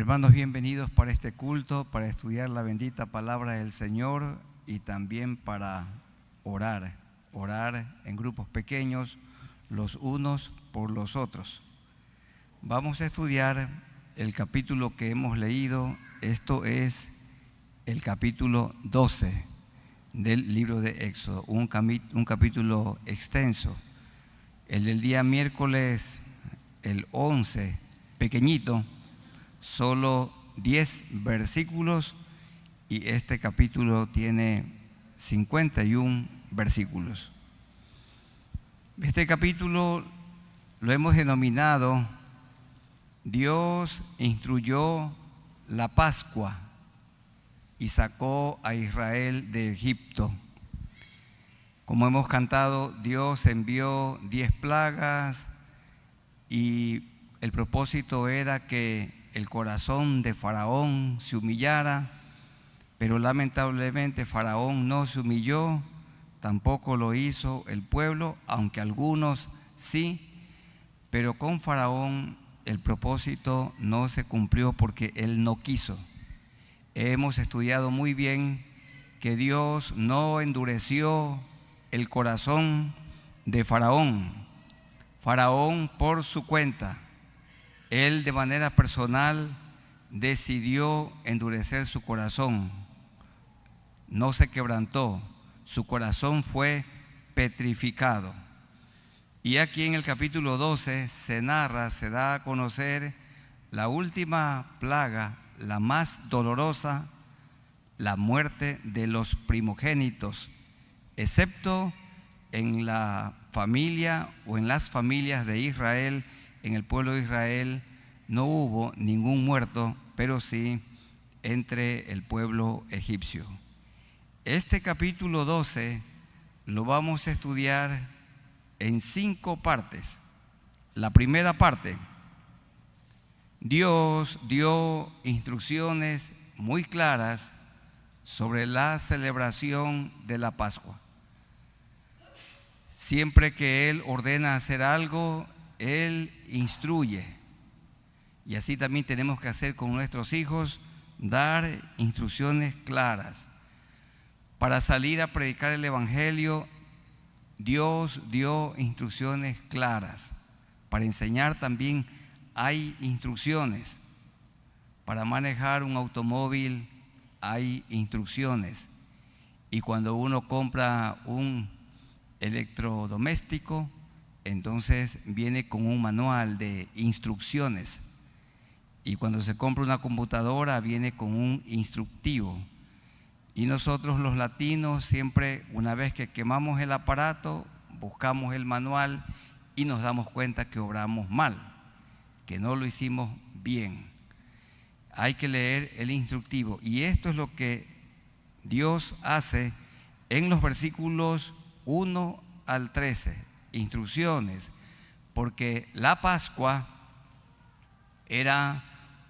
Hermanos, bienvenidos para este culto, para estudiar la bendita palabra del Señor y también para orar en grupos pequeños, los unos por los otros. Vamos a estudiar el capítulo que hemos leído. Esto es el capítulo 12 del libro de Éxodo, un capítulo extenso. El del día miércoles, el 11, pequeñito, solo 10 versículos, y este capítulo tiene 51 versículos. Este capítulo lo hemos denominado Dios instruyó la Pascua y sacó a Israel de Egipto. Como hemos cantado, Dios envió 10 plagas y el propósito era que el corazón de Faraón se humillara, pero lamentablemente Faraón no se humilló, tampoco lo hizo el pueblo, aunque algunos sí, pero con Faraón el propósito no se cumplió porque él no quiso. Hemos estudiado muy bien que Dios no endureció el corazón de Faraón. Faraón por su cuenta, él de manera personal decidió endurecer su corazón. No se quebrantó, su corazón fue petrificado. Y aquí en el capítulo 12 se narra, se da a conocer la última plaga, la más dolorosa, la muerte de los primogénitos, excepto en la familia o en las familias de Israel. En el pueblo de Israel no hubo ningún muerto, pero sí entre el pueblo egipcio. Este capítulo 12 lo vamos a estudiar en 5 partes. La primera parte, Dios dio instrucciones muy claras sobre la celebración de la Pascua. Siempre que Él ordena hacer algo, Él instruye. Y así también tenemos que hacer con nuestros hijos, dar instrucciones claras. Para salir a predicar el Evangelio, Dios dio instrucciones claras. Para enseñar también hay instrucciones. Para manejar un automóvil hay instrucciones. Y cuando uno compra un electrodoméstico, entonces viene con un manual de instrucciones. Y cuando se compra una computadora viene con un instructivo. Y nosotros los latinos siempre, una vez que quemamos el aparato, buscamos el manual y nos damos cuenta que obramos mal, que no lo hicimos bien. Hay que leer el instructivo, y esto es lo que Dios hace en los versículos 1 al 13, instrucciones, porque la Pascua era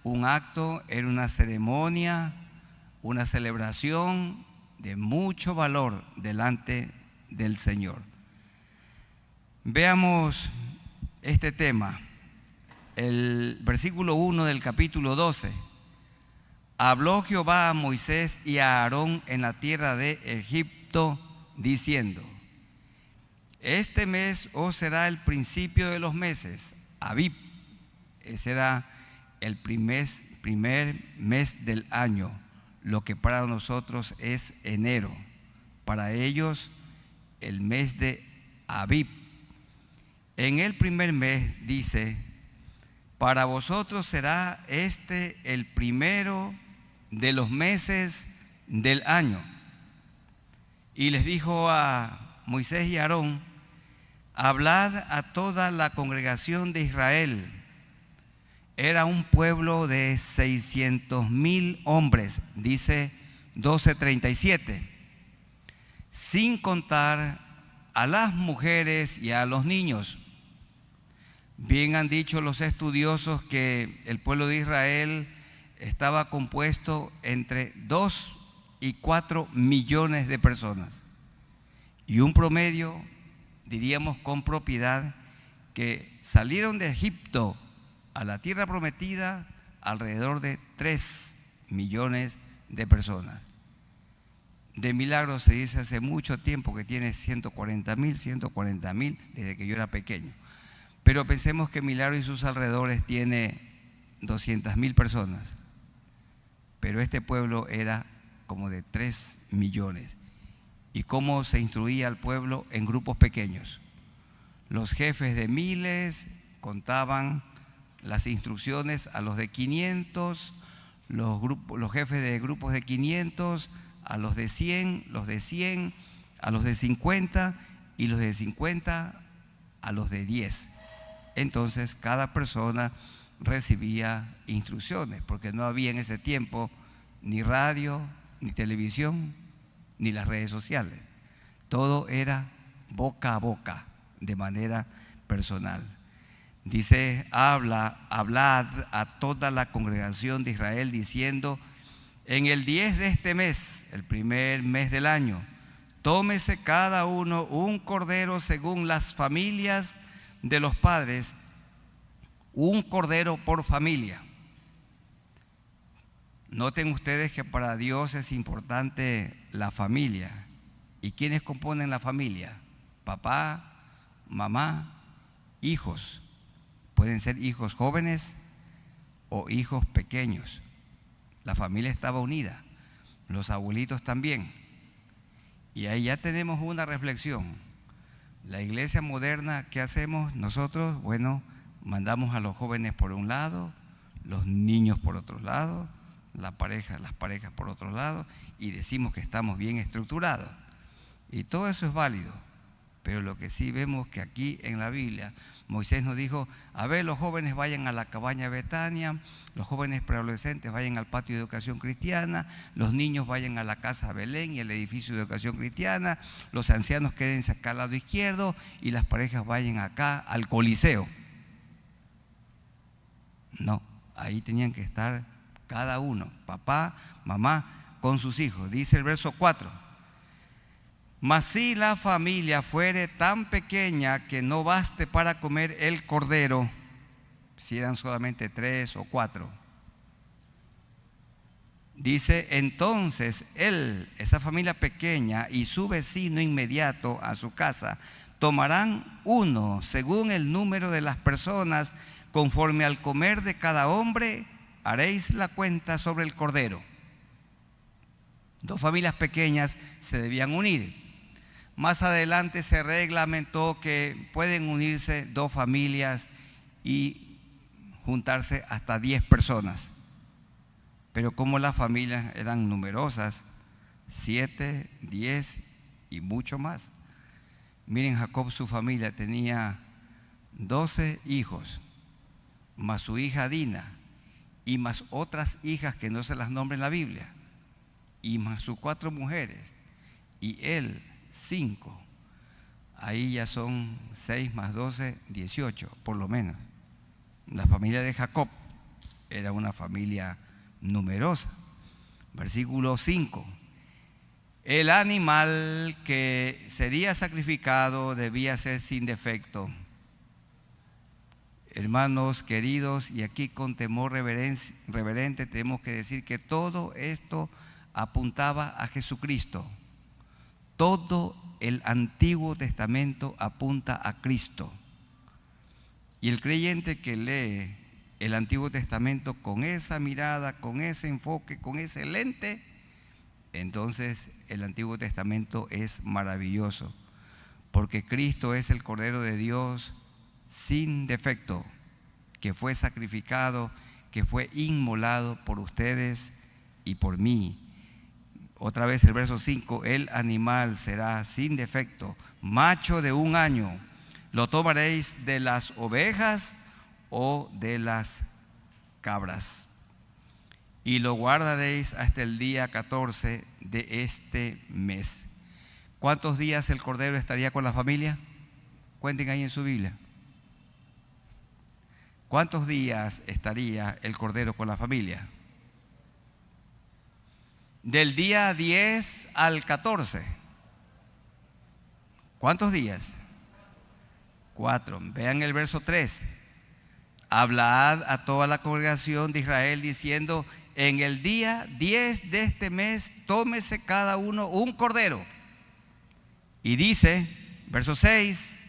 un acto, era una ceremonia, una celebración de mucho valor delante del Señor. Veamos este tema. El versículo 1 del capítulo 12. Habló Jehová a Moisés y a Aarón en la tierra de Egipto, diciendo: este mes os será el principio de los meses, Abib. Ese era el primer mes del año, lo que para nosotros es enero. Para ellos el mes de Abib. En el primer mes dice: para vosotros será este el primero de los meses del año. Y les dijo a Moisés y a Aarón: hablad a toda la congregación de Israel. Era un pueblo de 600,000 hombres, dice 12:37, sin contar a las mujeres y a los niños. Bien han dicho los estudiosos que el pueblo de Israel estaba compuesto entre 2 y 4 millones de personas. Y un promedio, diríamos con propiedad, que salieron de Egipto a la tierra prometida alrededor de 3 millones de personas. De Milagros se dice hace mucho tiempo que tiene 140.000 desde que yo era pequeño. Pero pensemos que Milagros y sus alrededores tiene 200.000 personas. Pero este pueblo era como de 3 millones. ¿Y cómo se instruía al pueblo? En grupos pequeños. Los jefes de miles contaban las instrucciones a los de 500, los jefes de grupos de 500, a los de 100, los de 100, a los de 50 y los de 50 a los de 10. Entonces cada persona recibía instrucciones, porque no había en ese tiempo ni radio, ni televisión, ni las redes sociales. Todo era boca a boca, de manera personal. Dice, hablad a toda la congregación de Israel diciendo: en el 10 de este mes, el primer mes del año, tómese cada uno un cordero según las familias de los padres, un cordero por familia. Noten ustedes que para Dios es importante la familia. ¿Y quiénes componen la familia? Papá, mamá, hijos. Pueden ser hijos jóvenes o hijos pequeños. La familia estaba unida, los abuelitos también. Y ahí ya tenemos una reflexión. La iglesia moderna, ¿qué hacemos nosotros? Bueno, mandamos a los jóvenes por un lado, los niños por otro lado, las parejas por otro lado, y decimos que estamos bien estructurados. Y todo eso es válido. Pero lo que sí vemos que aquí en la Biblia, Moisés nos dijo: a ver, los jóvenes vayan a la cabaña Betania, los jóvenes preadolescentes vayan al patio de educación cristiana, los niños vayan a la casa Belén y al edificio de educación cristiana, los ancianos quédense acá al lado izquierdo y las parejas vayan acá al Coliseo. No, ahí tenían que estar cada uno, papá, mamá, con sus hijos. Dice el verso 4. Mas si la familia fuere tan pequeña que no baste para comer el cordero, si eran solamente 3 o 4, dice, entonces esa familia pequeña y su vecino inmediato a su casa tomarán uno según el número de las personas, conforme al comer de cada hombre haréis la cuenta sobre el cordero. 2 familias pequeñas se debían unir. Más adelante se reglamentó que pueden unirse 2 familias y juntarse hasta 10 personas. Pero como las familias eran numerosas, 7, 10 y mucho más. Miren, Jacob, su familia tenía 12 hijos, más su hija Dina, y más otras hijas que no se las nombra en la Biblia, y más sus 4 mujeres, y él 5. Ahí ya son 6 más 12, 18, por lo menos. La familia de Jacob era una familia numerosa. Versículo 5. El animal que sería sacrificado debía ser sin defecto. Hermanos queridos, y aquí con temor reverente tenemos que decir que todo esto apuntaba a Jesucristo. Todo el Antiguo Testamento apunta a Cristo. Y el creyente que lee el Antiguo Testamento con esa mirada, con ese enfoque, con ese lente, entonces el Antiguo Testamento es maravilloso, porque Cristo es el Cordero de Dios sin defecto, que fue sacrificado, que fue inmolado por ustedes y por mí. Otra vez el verso 5, el animal será sin defecto, macho de 1 año. Lo tomaréis de las ovejas o de las cabras, y lo guardaréis hasta el día 14 de este mes. ¿Cuántos días el cordero estaría con la familia? Cuenten ahí en su Biblia. ¿Cuántos días estaría el cordero con la familia? Del día 10 al 14. ¿Cuántos días? 4. Vean el verso 3. hablad a toda la congregación de Israel diciendo: en el día 10 de este mes tómese cada uno un cordero. Y dice, verso 6,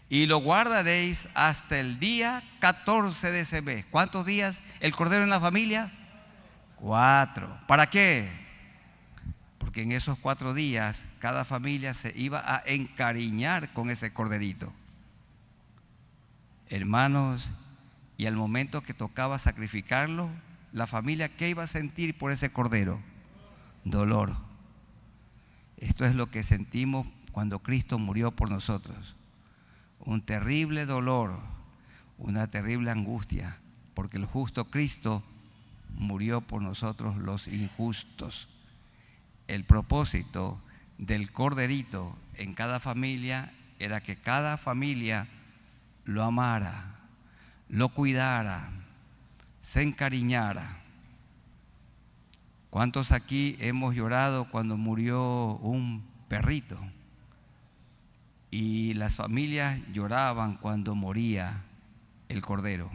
y lo guardaréis hasta el día 14 de ese mes. ¿Cuántos días el cordero en la familia? 4. ¿Para qué? Porque en esos 4 días cada familia se iba a encariñar con ese corderito. Hermanos, y al momento que tocaba sacrificarlo, la familia, ¿qué iba a sentir por ese cordero? Dolor. Esto es lo que sentimos cuando Cristo murió por nosotros. Un terrible dolor, una terrible angustia, porque el justo Cristo murió por nosotros los injustos. El propósito del corderito en cada familia era que cada familia lo amara, lo cuidara, se encariñara. ¿Cuántos aquí hemos llorado cuando murió un perrito? Y las familias lloraban cuando moría el cordero.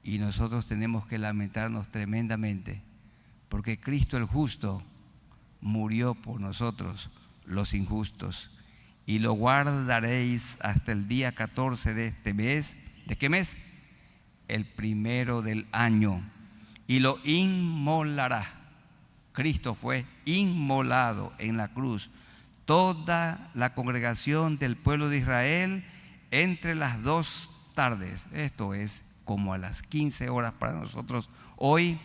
Y nosotros tenemos que lamentarnos tremendamente, porque Cristo el justo murió por nosotros los injustos. Y lo guardaréis hasta el día 14 de este mes. ¿De qué mes? El primero del año. Y lo inmolará. Cristo fue inmolado en la cruz. Toda la congregación del pueblo de Israel entre las 2 tardes. Esto es como a las 15 horas para nosotros hoy,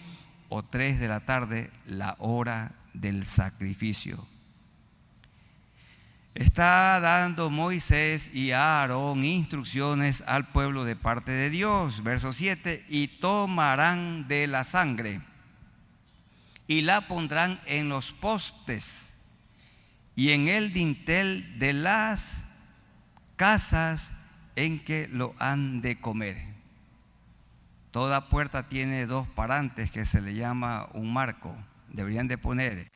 o 3 de la tarde, la hora del sacrificio. Está dando Moisés y Aarón instrucciones al pueblo de parte de Dios. Verso 7, y tomarán de la sangre y la pondrán en los postes y en el dintel de las casas en que lo han de comer. Toda puerta tiene 2 parantes que se le llama un marco. Deberían de poner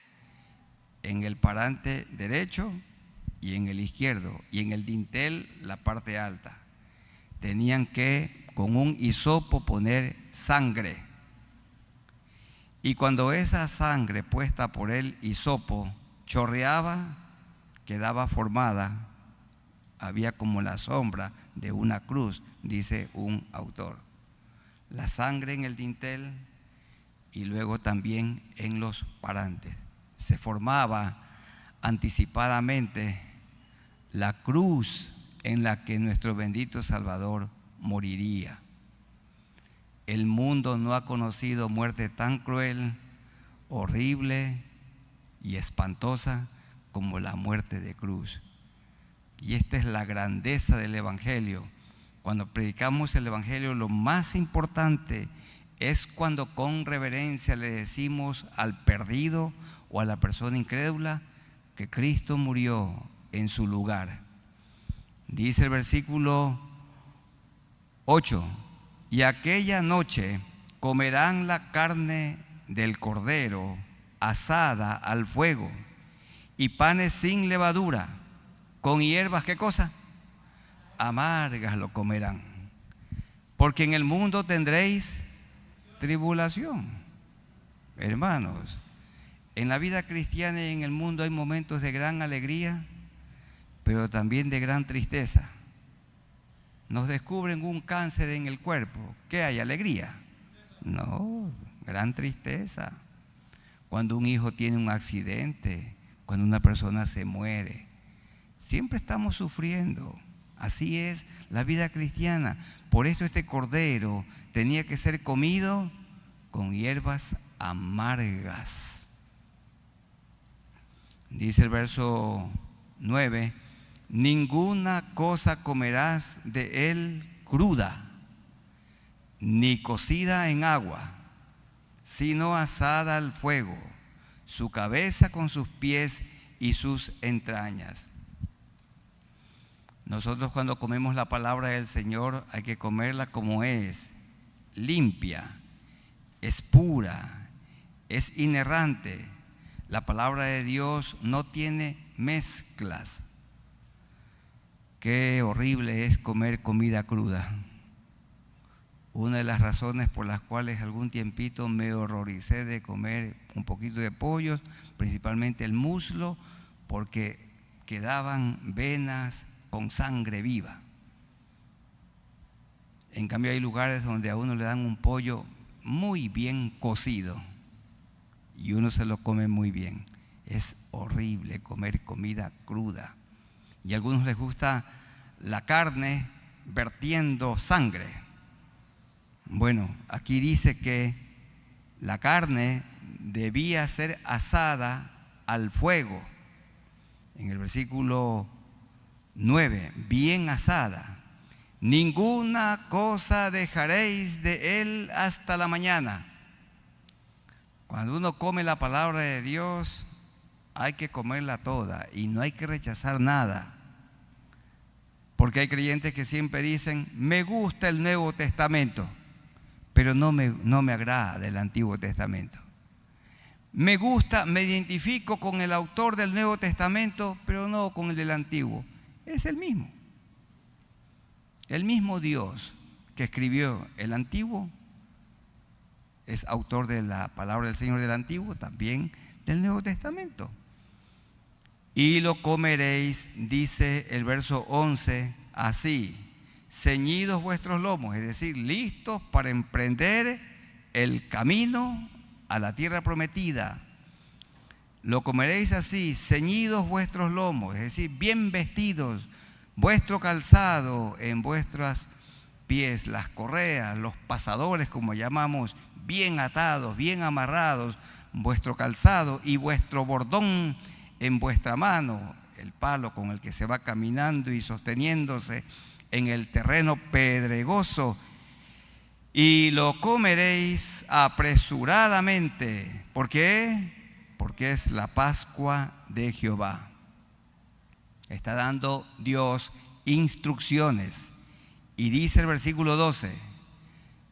en el parante derecho y en el izquierdo, y en el dintel la parte alta. Tenían que con un hisopo poner sangre. Y cuando esa sangre puesta por el hisopo chorreaba, quedaba formada, había como la sombra de una cruz, dice un autor. La sangre en el dintel y luego también en los parantes. Se formaba anticipadamente la cruz en la que nuestro bendito Salvador moriría. El mundo no ha conocido muerte tan cruel, horrible y espantosa como la muerte de cruz. Y esta es la grandeza del Evangelio. Cuando predicamos el Evangelio, lo más importante es cuando con reverencia le decimos al perdido o a la persona incrédula que Cristo murió en su lugar. Dice el versículo 8, y aquella noche comerán la carne del cordero asada al fuego y panes sin levadura, con hierbas, ¿qué cosa? Amargas lo comerán, porque en el mundo tendréis tribulación. Hermanos, en la vida cristiana y en el mundo hay momentos de gran alegría, pero también de gran tristeza. Nos descubren un cáncer en el cuerpo. ¿Qué hay? ¿Alegría? No, gran tristeza. Cuando un hijo tiene un accidente, cuando una persona se muere, siempre estamos sufriendo. Así es la vida cristiana. Por esto este cordero tenía que ser comido con hierbas amargas. Dice el verso 9, ninguna cosa comerás de él cruda, ni cocida en agua, sino asada al fuego, su cabeza con sus pies y sus entrañas. Nosotros cuando comemos la palabra del Señor hay que comerla como es, limpia, es pura, es inerrante. La palabra de Dios no tiene mezclas. Qué horrible es comer comida cruda. Una de las razones por las cuales algún tiempito me horroricé de comer un poquito de pollo, principalmente el muslo, porque quedaban venas con sangre viva. En cambio hay lugares donde a uno le dan un pollo muy bien cocido y uno se lo come muy bien. Es horrible comer comida cruda. Y a algunos les gusta la carne vertiendo sangre. Bueno, aquí dice que la carne debía ser asada al fuego. En el versículo 9, bien asada. Ninguna cosa dejaréis de él hasta la mañana. Cuando uno come la palabra de Dios, hay que comerla toda y no hay que rechazar nada. Porque hay creyentes que siempre dicen, me gusta el Nuevo Testamento, pero no me agrada el Antiguo Testamento. Me gusta, me identifico con el autor del Nuevo Testamento, pero no con el del Antiguo. Es el mismo. El mismo Dios que escribió el Antiguo es autor de la palabra del Señor del Antiguo, también del Nuevo Testamento. Y lo comeréis, dice el verso 11, así, ceñidos vuestros lomos, es decir, listos para emprender el camino a la tierra prometida. Lo comeréis así, ceñidos vuestros lomos, es decir, bien vestidos, vuestro calzado en vuestros pies, las correas, los pasadores, como llamamos, bien atados, bien amarrados, vuestro calzado y vuestro bordón en vuestra mano, el palo con el que se va caminando y sosteniéndose en el terreno pedregoso, y lo comeréis apresuradamente. ¿Por qué? Porque es la Pascua de Jehová. Está dando Dios instrucciones. Y dice el versículo 12,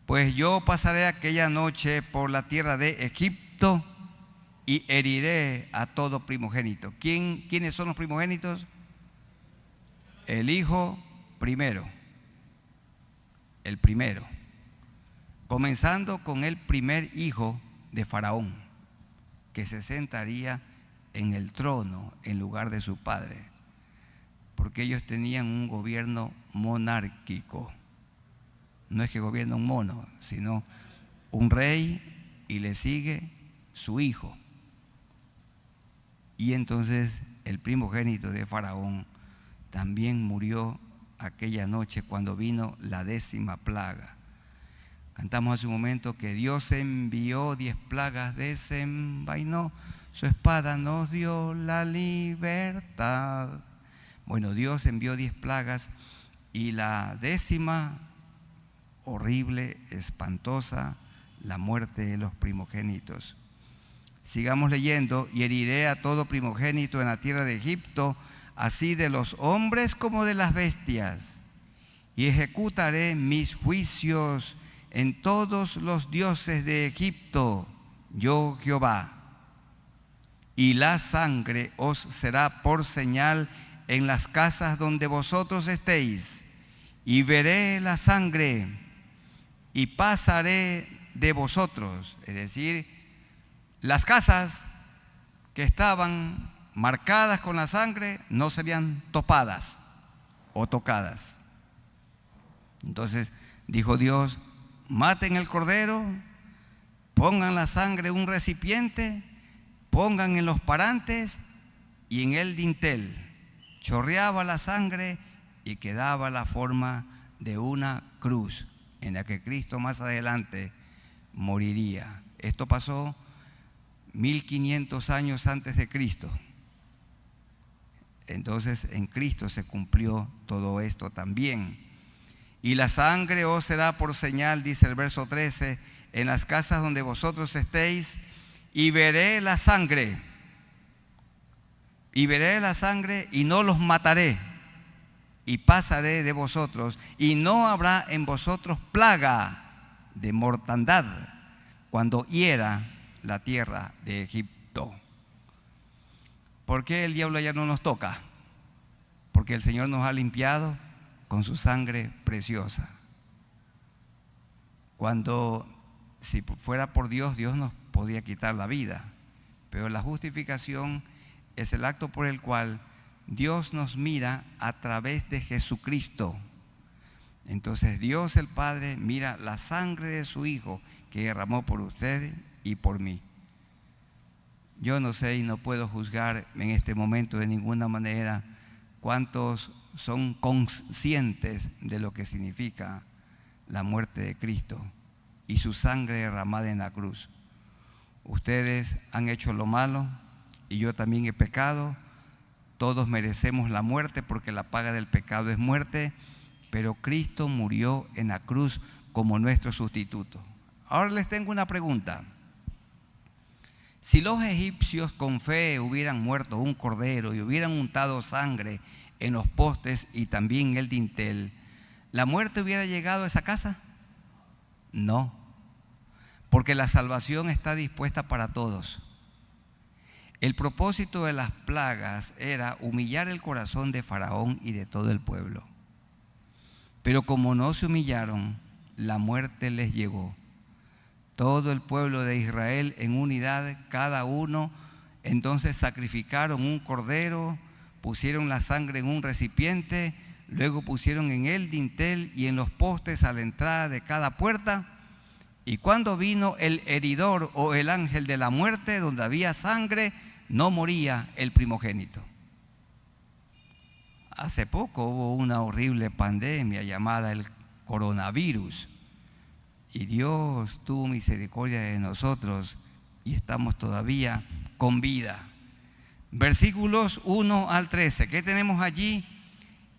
pues yo pasaré aquella noche por la tierra de Egipto y heriré a todo primogénito. ¿Quiénes son los primogénitos? El hijo primero. El primero. Comenzando con el primer hijo de Faraón, que se sentaría en el trono en lugar de su padre, porque ellos tenían un gobierno monárquico. No es que gobierna un mono, sino un rey y le sigue su hijo. Y entonces el primogénito de Faraón también murió aquella noche cuando vino la 10ª plaga. Cantamos hace un momento que Dios envió 10 plagas, desenvainó su espada, nos dio la libertad. Bueno, Dios envió 10 plagas y la 10ª, horrible, espantosa, la muerte de los primogénitos. Sigamos leyendo, y heriré a todo primogénito en la tierra de Egipto, así de los hombres como de las bestias, y ejecutaré mis juicios en todos los dioses de Egipto, yo Jehová. Y la sangre os será por señal en las casas donde vosotros estéis, y veré la sangre y pasaré de vosotros. Es decir, las casas que estaban marcadas con la sangre no serían topadas o tocadas. Entonces dijo Dios, maten el cordero, pongan la sangre en un recipiente, pongan en los parantes y en el dintel. Chorreaba la sangre y quedaba la forma de una cruz en la que Cristo más adelante moriría. Esto pasó 1500 años antes de Cristo. Entonces en Cristo se cumplió todo esto también. Y la sangre os será por señal, dice el verso 13, en las casas donde vosotros estéis, y veré la sangre. Y veré la sangre y no los mataré, y pasaré de vosotros, y no habrá en vosotros plaga de mortandad cuando hiera la tierra de Egipto. ¿Por qué el diablo ya no nos toca? Porque el Señor nos ha limpiado con su sangre preciosa. Cuando, si fuera por Dios, Dios nos podía quitar la vida. Pero la justificación es el acto por el cual Dios nos mira a través de Jesucristo. Entonces Dios el Padre mira la sangre de su Hijo que derramó por ustedes y por mí. Yo no sé y no puedo juzgar en este momento de ninguna manera cuántos son conscientes de lo que significa la muerte de Cristo y su sangre derramada en la cruz. Ustedes han hecho lo malo y yo también he pecado. Todos merecemos la muerte porque la paga del pecado es muerte, pero Cristo murió en la cruz como nuestro sustituto. Ahora les tengo una pregunta. Si los egipcios con fe hubieran muerto un cordero y hubieran untado sangre en los postes y también en el dintel, ¿la muerte hubiera llegado a esa casa? No, porque la salvación está dispuesta para todos. El propósito de las plagas era humillar el corazón de Faraón y de todo el pueblo. Pero como no se humillaron, la muerte les llegó. Todo el pueblo de Israel en unidad, cada uno, entonces sacrificaron un cordero, pusieron la sangre en un recipiente, luego pusieron en el dintel y en los postes a la entrada de cada puerta. Y cuando vino el heridor o el ángel de la muerte, donde había sangre, no moría el primogénito. Hace poco hubo una horrible pandemia llamada el coronavirus. Y Dios tuvo misericordia de nosotros y estamos todavía con vida. Versículos 1 al 13. ¿Qué tenemos allí?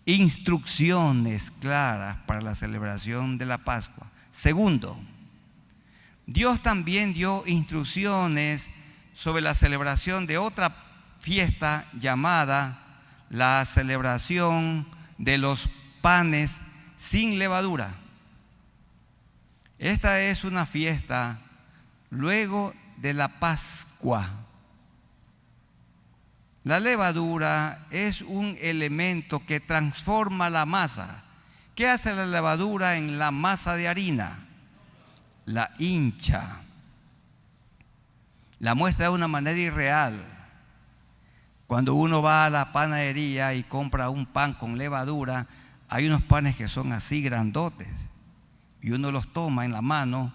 Instrucciones claras para la celebración de la Pascua. Segundo, Dios también dio instrucciones sobre la celebración de otra fiesta llamada la celebración de los panes sin levadura. Esta es una fiesta luego de la Pascua. La levadura es un elemento que transforma la masa. ¿Qué hace la levadura en la masa de harina? La hincha. La muestra de una manera irreal. Cuando uno va a la panadería y compra un pan con levadura, hay unos panes que son así grandotes. Y uno los toma en la mano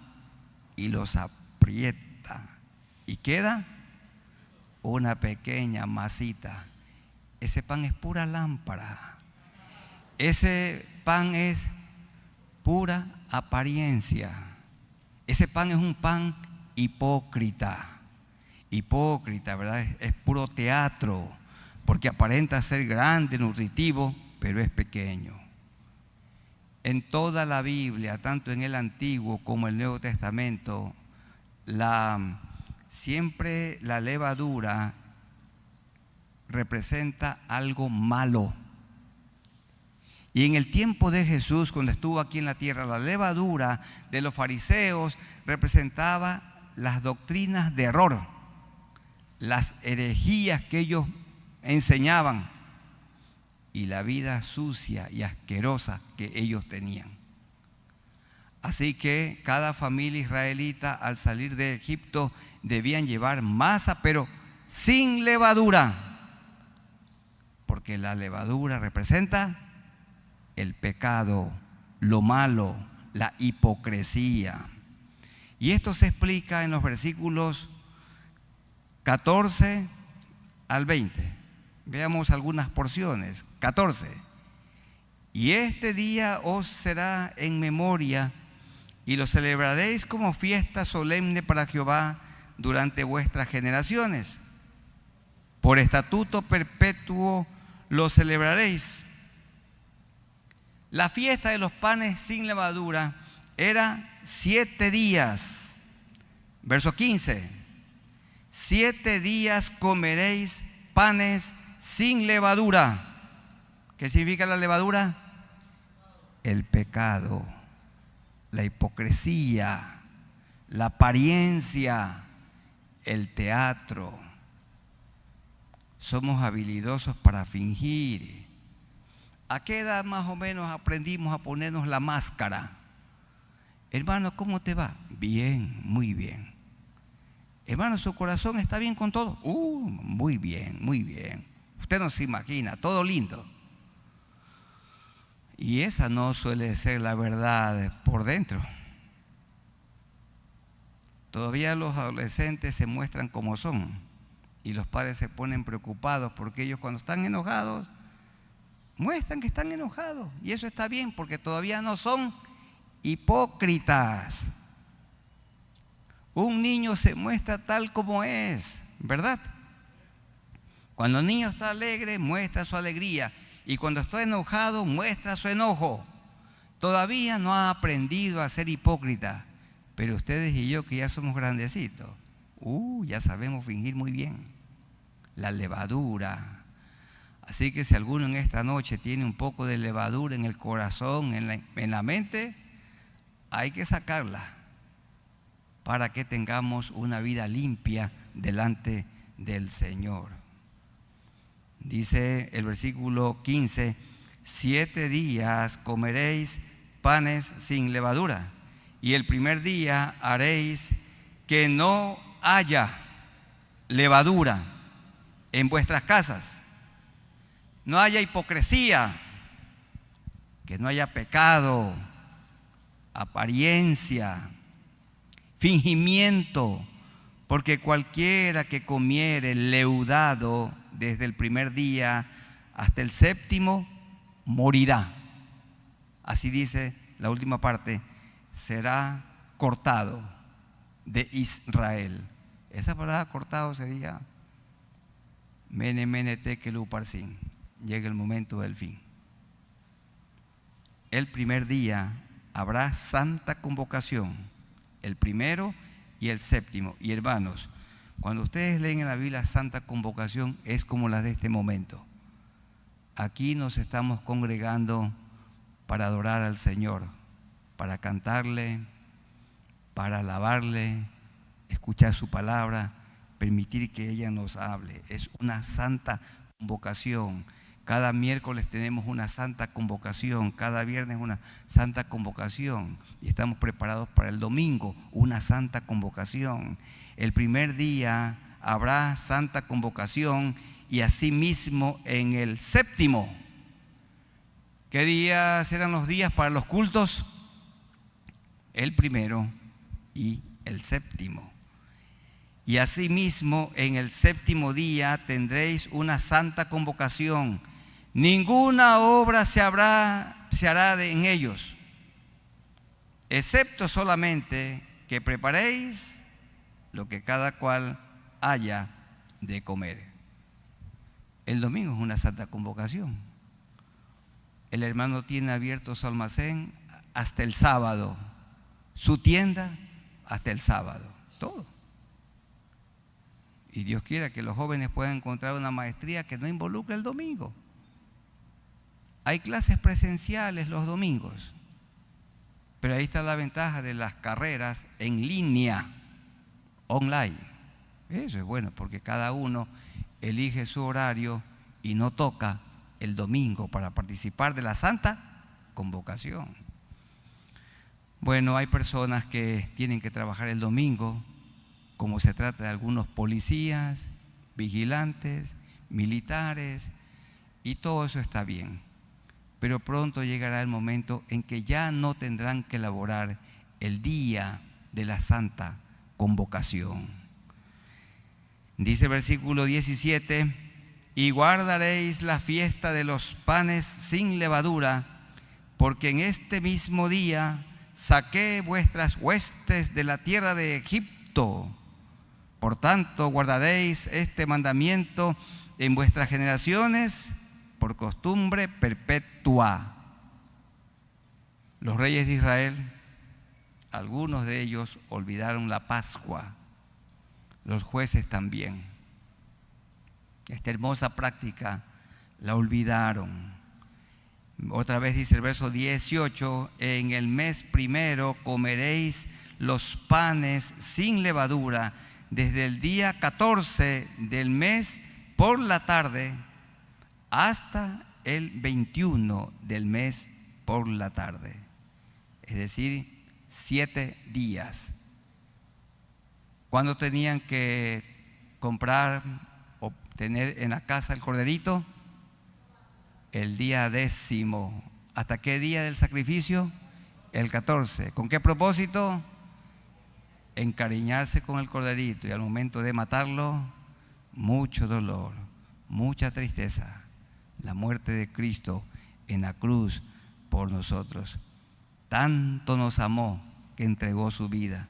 y los aprieta. Y queda una pequeña masita. Ese pan es pura lámpara. Ese pan es pura apariencia. Ese pan es un pan hipócrita. Hipócrita, ¿verdad? Es puro teatro, porque aparenta ser grande, nutritivo, pero es pequeño. En toda la Biblia, tanto en el Antiguo como el Nuevo Testamento, siempre la levadura representa algo malo. Y en el tiempo de Jesús, cuando estuvo aquí en la tierra, la levadura de los fariseos representaba las doctrinas de error, las herejías que ellos enseñaban y la vida sucia y asquerosa que ellos tenían. Así que cada familia israelita al salir de Egipto debían llevar masa, pero sin levadura, porque la levadura representa el pecado, lo malo, la hipocresía. Y esto se explica en los versículos 14 al 20. Veamos algunas porciones. 14. Y este día os será en memoria y lo celebraréis como fiesta solemne para Jehová durante vuestras generaciones. Por estatuto perpetuo lo celebraréis. La fiesta de los panes sin levadura era 7 días. Verso 15. 7 días comeréis panes sin levadura. ¿Qué significa la levadura? El pecado, la hipocresía, la apariencia, el teatro. Somos habilidosos para fingir. ¿A qué edad más o menos aprendimos a ponernos la máscara? Hermano, ¿cómo te va? Bien, muy bien. Hermano, ¿su corazón está bien con todo? Muy bien, muy bien. Usted no se imagina, todo lindo. Y esa no suele ser la verdad por dentro. Todavía los adolescentes se muestran como son y los padres se ponen preocupados porque ellos cuando están enojados muestran que están enojados, y eso está bien porque todavía no son hipócritas. Un niño se muestra tal como es, ¿verdad? Cuando el niño está alegre, muestra su alegría, y cuando está enojado, muestra su enojo. Todavía no ha aprendido a ser hipócrita, pero ustedes y yo, que ya somos grandecitos, ya sabemos fingir muy bien. La levadura. Así que si alguno en esta noche tiene un poco de levadura en el corazón, en la mente, hay que sacarla para que tengamos una vida limpia delante del Señor. Dice el versículo 15: 7 días comeréis panes sin levadura, y el primer día haréis que no haya levadura en vuestras casas. No haya hipocresía, que no haya pecado, apariencia, fingimiento, porque cualquiera que comiere leudado desde el primer día hasta el séptimo morirá. Así dice la última parte: será cortado de Israel. Esa palabra cortado sería mene mene tekel uparsin. Llega el momento del fin. El primer día habrá santa convocación, el primero y el séptimo. Y hermanos, cuando ustedes leen en la Biblia santa convocación, es como la de este momento. Aquí nos estamos congregando para adorar al Señor, para cantarle, para alabarle, escuchar su palabra, permitir que ella nos hable. Es una santa convocación. Cada miércoles tenemos una santa convocación, cada viernes una santa convocación, y estamos preparados para el domingo, una santa convocación. El primer día habrá santa convocación, y asimismo en el séptimo. ¿Qué días eran los días para los cultos? El primero y el séptimo. Y asimismo en el séptimo día tendréis una santa convocación. Ninguna obra se hará en ellos, excepto solamente que preparéis lo que cada cual haya de comer. El domingo es una santa convocación. El hermano tiene abierto su almacén hasta el sábado, su tienda hasta el sábado, todo. Y Dios quiera que los jóvenes puedan encontrar una maestría que no involucre el domingo. Hay clases presenciales los domingos, pero ahí está la ventaja de las carreras en línea, online. Eso es bueno porque cada uno elige su horario y no toca el domingo para participar de la santa convocación. Bueno, hay personas que tienen que trabajar el domingo, como se trata de algunos policías, vigilantes, militares, y todo eso está bien. Pero pronto llegará el momento en que ya no tendrán que elaborar el día de la santa convocación. Dice el versículo 17: y guardaréis la fiesta de los panes sin levadura, porque en este mismo día saqué vuestras huestes de la tierra de Egipto. Por tanto, guardaréis este mandamiento en vuestras generaciones por costumbre perpetua. Los reyes de Israel, algunos de ellos olvidaron la Pascua, los jueces también. Esta hermosa práctica la olvidaron. Otra vez dice el verso 18: en el mes primero comeréis los panes sin levadura, desde el día 14 del mes por la tarde hasta el 21 del mes por la tarde. Es decir, 7 días. ¿Cuándo tenían que comprar o tener en la casa el corderito? El día 10. ¿Hasta qué día del sacrificio? El 14. ¿Con qué propósito? Encariñarse con el corderito, y al momento de matarlo, mucho dolor, mucha tristeza. La muerte de Cristo en la cruz por nosotros. Tanto nos amó que entregó su vida.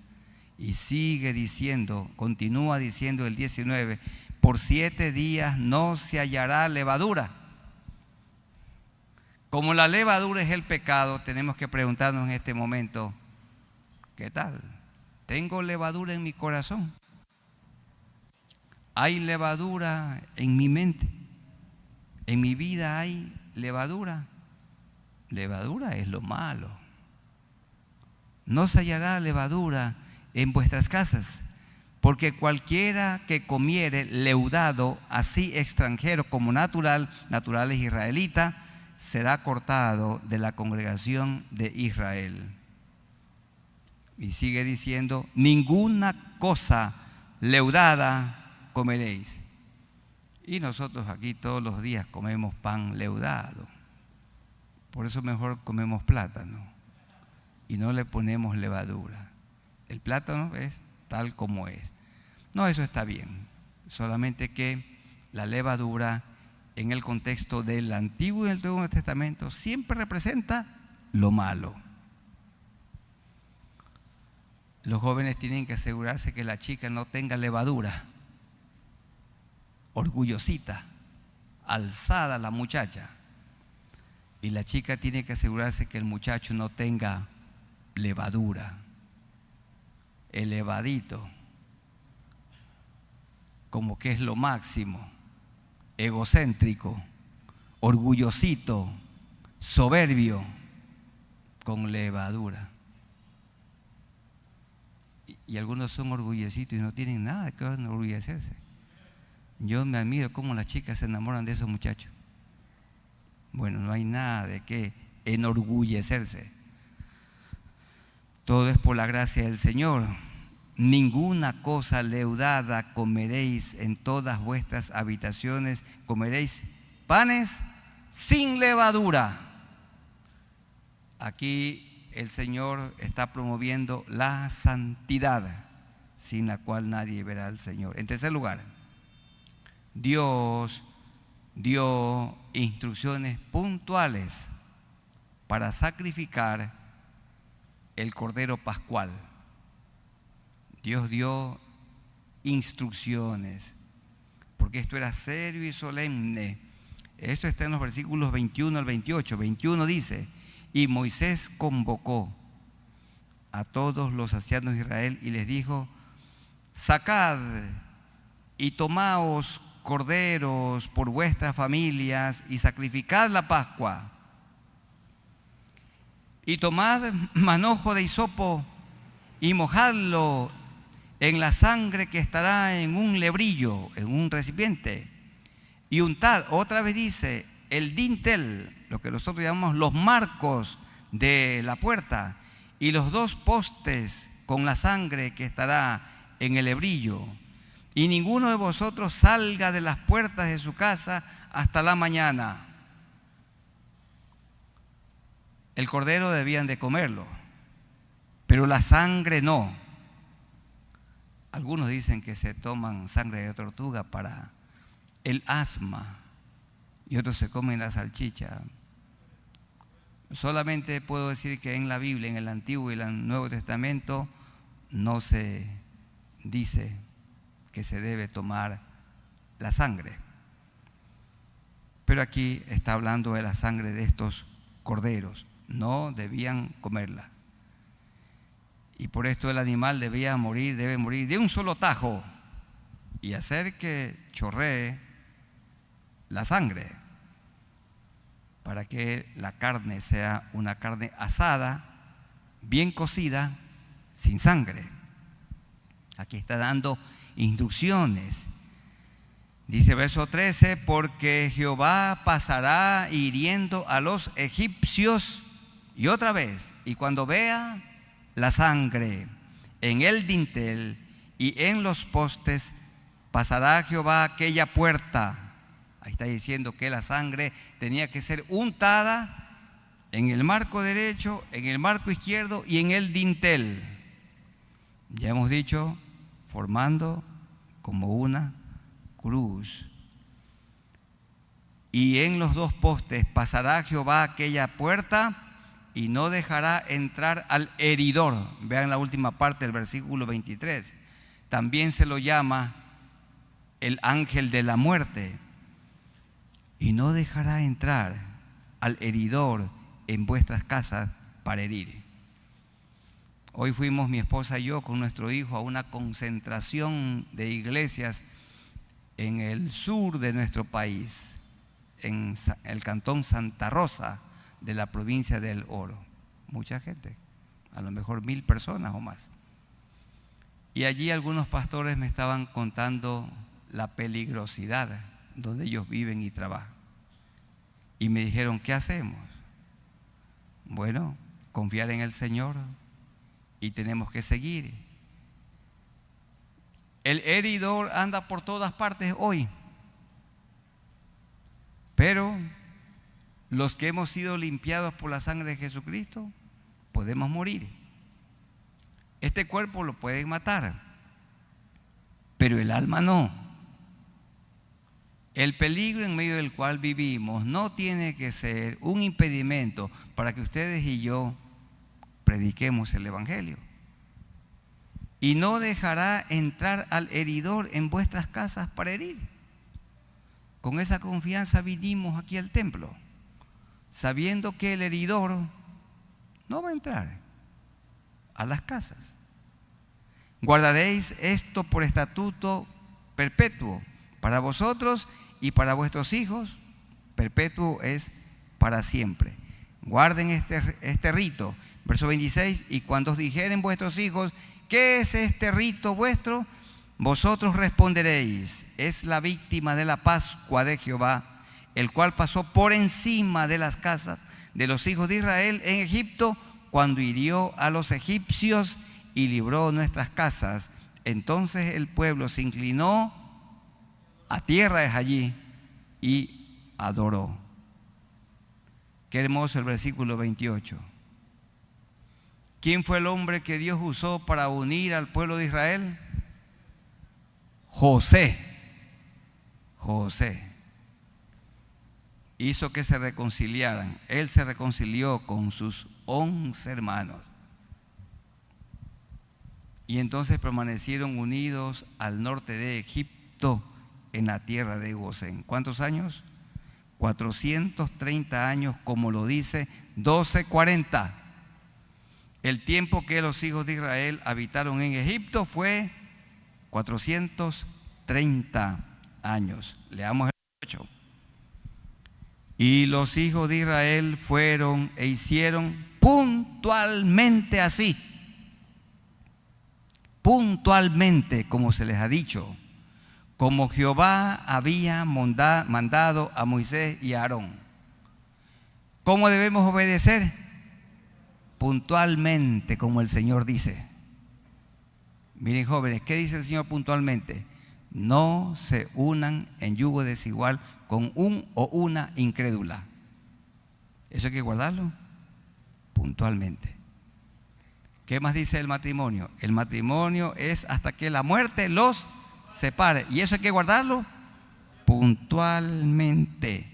Y sigue diciendo, continúa diciendo el 19, por 7 días no se hallará levadura. Como la levadura es el pecado, tenemos que preguntarnos en este momento, ¿qué tal? ¿Tengo levadura en mi corazón? ¿Hay levadura en mi mente? ¿En mi vida hay levadura? Levadura es lo malo. No se hallará levadura en vuestras casas, porque cualquiera que comiere leudado, así extranjero como natural es israelita, será cortado de la congregación de Israel. Y sigue diciendo, ninguna cosa leudada comeréis. Y nosotros aquí todos los días comemos pan leudado. Por eso mejor comemos plátano y no le ponemos levadura. El plátano es tal como es. No, eso está bien. Solamente que la levadura en el contexto del Antiguo y del Nuevo Testamento siempre representa lo malo. Los jóvenes tienen que asegurarse que la chica no tenga levadura. Orgullosita, alzada la muchacha. Y la chica tiene que asegurarse que el muchacho no tenga levadura. Elevadito, como que es lo máximo, egocéntrico, orgullosito, soberbio, con levadura. Y algunos son orgullositos y no tienen nada que enorgullecerse. Yo me admiro cómo las chicas se enamoran de esos muchachos. Bueno, no hay nada de qué enorgullecerse. Todo es por la gracia del Señor. Ninguna cosa leudada comeréis en todas vuestras habitaciones. Comeréis panes sin levadura. Aquí el Señor está promoviendo la santidad, sin la cual nadie verá al Señor. En tercer lugar, Dios dio instrucciones puntuales para sacrificar el Cordero Pascual. Dios dio instrucciones, porque esto era serio y solemne. Esto está en los versículos 21 al 28. 21 dice, y Moisés convocó a todos los ancianos de Israel y les dijo, sacad y tomaos corderos por vuestras familias y sacrificad la Pascua. Y tomad manojo de hisopo y mojadlo en la sangre que estará en un lebrillo, en un recipiente. Y untad, otra vez dice, el dintel, lo que nosotros llamamos los marcos de la puerta, y los 2 postes con la sangre que estará en el lebrillo. Y ninguno de vosotros salga de las puertas de su casa hasta la mañana. El cordero debían de comerlo, pero la sangre no. Algunos dicen que se toman sangre de tortuga para el asma y otros se comen la salchicha. Solamente puedo decir que en la Biblia, en el Antiguo y el Nuevo Testamento, no se dice que se debe tomar la sangre. Pero aquí está hablando de la sangre de estos corderos. No debían comerla. Y por esto el animal debe morir de un solo tajo y hacer que chorree la sangre, para que la carne sea una carne asada, bien cocida, sin sangre. Aquí está dando instrucciones. Dice verso 13, porque Jehová pasará hiriendo a los egipcios, y otra vez, y cuando vea la sangre en el dintel y en los postes, pasará Jehová aquella puerta. Ahí está diciendo que la sangre tenía que ser untada en el marco derecho, en el marco izquierdo y en el dintel. Ya hemos dicho, formando como una cruz. Y en los dos postes pasará Jehová aquella puerta y no dejará entrar al heridor. Vean la última parte del versículo 23. También se lo llama el ángel de la muerte. Y no dejará entrar al heridor en vuestras casas para herir. Hoy fuimos mi esposa y yo con nuestro hijo a una concentración de iglesias en el sur de nuestro país, en el cantón Santa Rosa de la provincia del Oro. Mucha gente, a lo mejor 1000 personas o más. Y allí algunos pastores me estaban contando la peligrosidad donde ellos viven y trabajan. Y me dijeron, ¿qué hacemos? Bueno, confiar en el Señor y tenemos que seguir. El heridor anda por todas partes hoy, pero los que hemos sido limpiados por la sangre de Jesucristo podemos morir. Este cuerpo lo pueden matar, pero el alma no. El peligro en medio del cual vivimos no tiene que ser un impedimento para que ustedes y yo prediquemos el Evangelio. Y no dejará entrar al heridor en vuestras casas para herir. Con esa confianza vinimos aquí al templo, sabiendo que el heridor no va a entrar a las casas. Guardaréis esto por estatuto perpetuo para vosotros y para vuestros hijos. Perpetuo es para siempre. Guarden este rito. Verso 26, y cuando os dijeren vuestros hijos, ¿qué es este rito vuestro? Vosotros responderéis, es la víctima de la Pascua de Jehová, el cual pasó por encima de las casas de los hijos de Israel en Egipto, cuando hirió a los egipcios y libró nuestras casas. Entonces el pueblo se inclinó a tierra, es allí, y adoró. Qué hermoso el versículo 28. ¿Quién fue el hombre que Dios usó para unir al pueblo de Israel? José. José hizo que se reconciliaran. Él se reconcilió con sus 11 hermanos. Y entonces permanecieron unidos al norte de Egipto, en la tierra de Gosén. ¿Cuántos años? 430 años, como lo dice 1240. El tiempo que los hijos de Israel habitaron en Egipto fue 430 años. Leamos el 8. Y los hijos de Israel fueron e hicieron puntualmente así. Puntualmente, como se les ha dicho, como Jehová había mandado a Moisés y a Aarón. ¿Cómo debemos obedecer? Puntualmente, como el Señor dice. Miren, jóvenes, ¿qué dice el Señor puntualmente? No se unan en yugo desigual con un o una incrédula. Eso hay que guardarlo puntualmente. ¿Qué más dice el matrimonio? El matrimonio es hasta que la muerte los separe. Y eso hay que guardarlo puntualmente.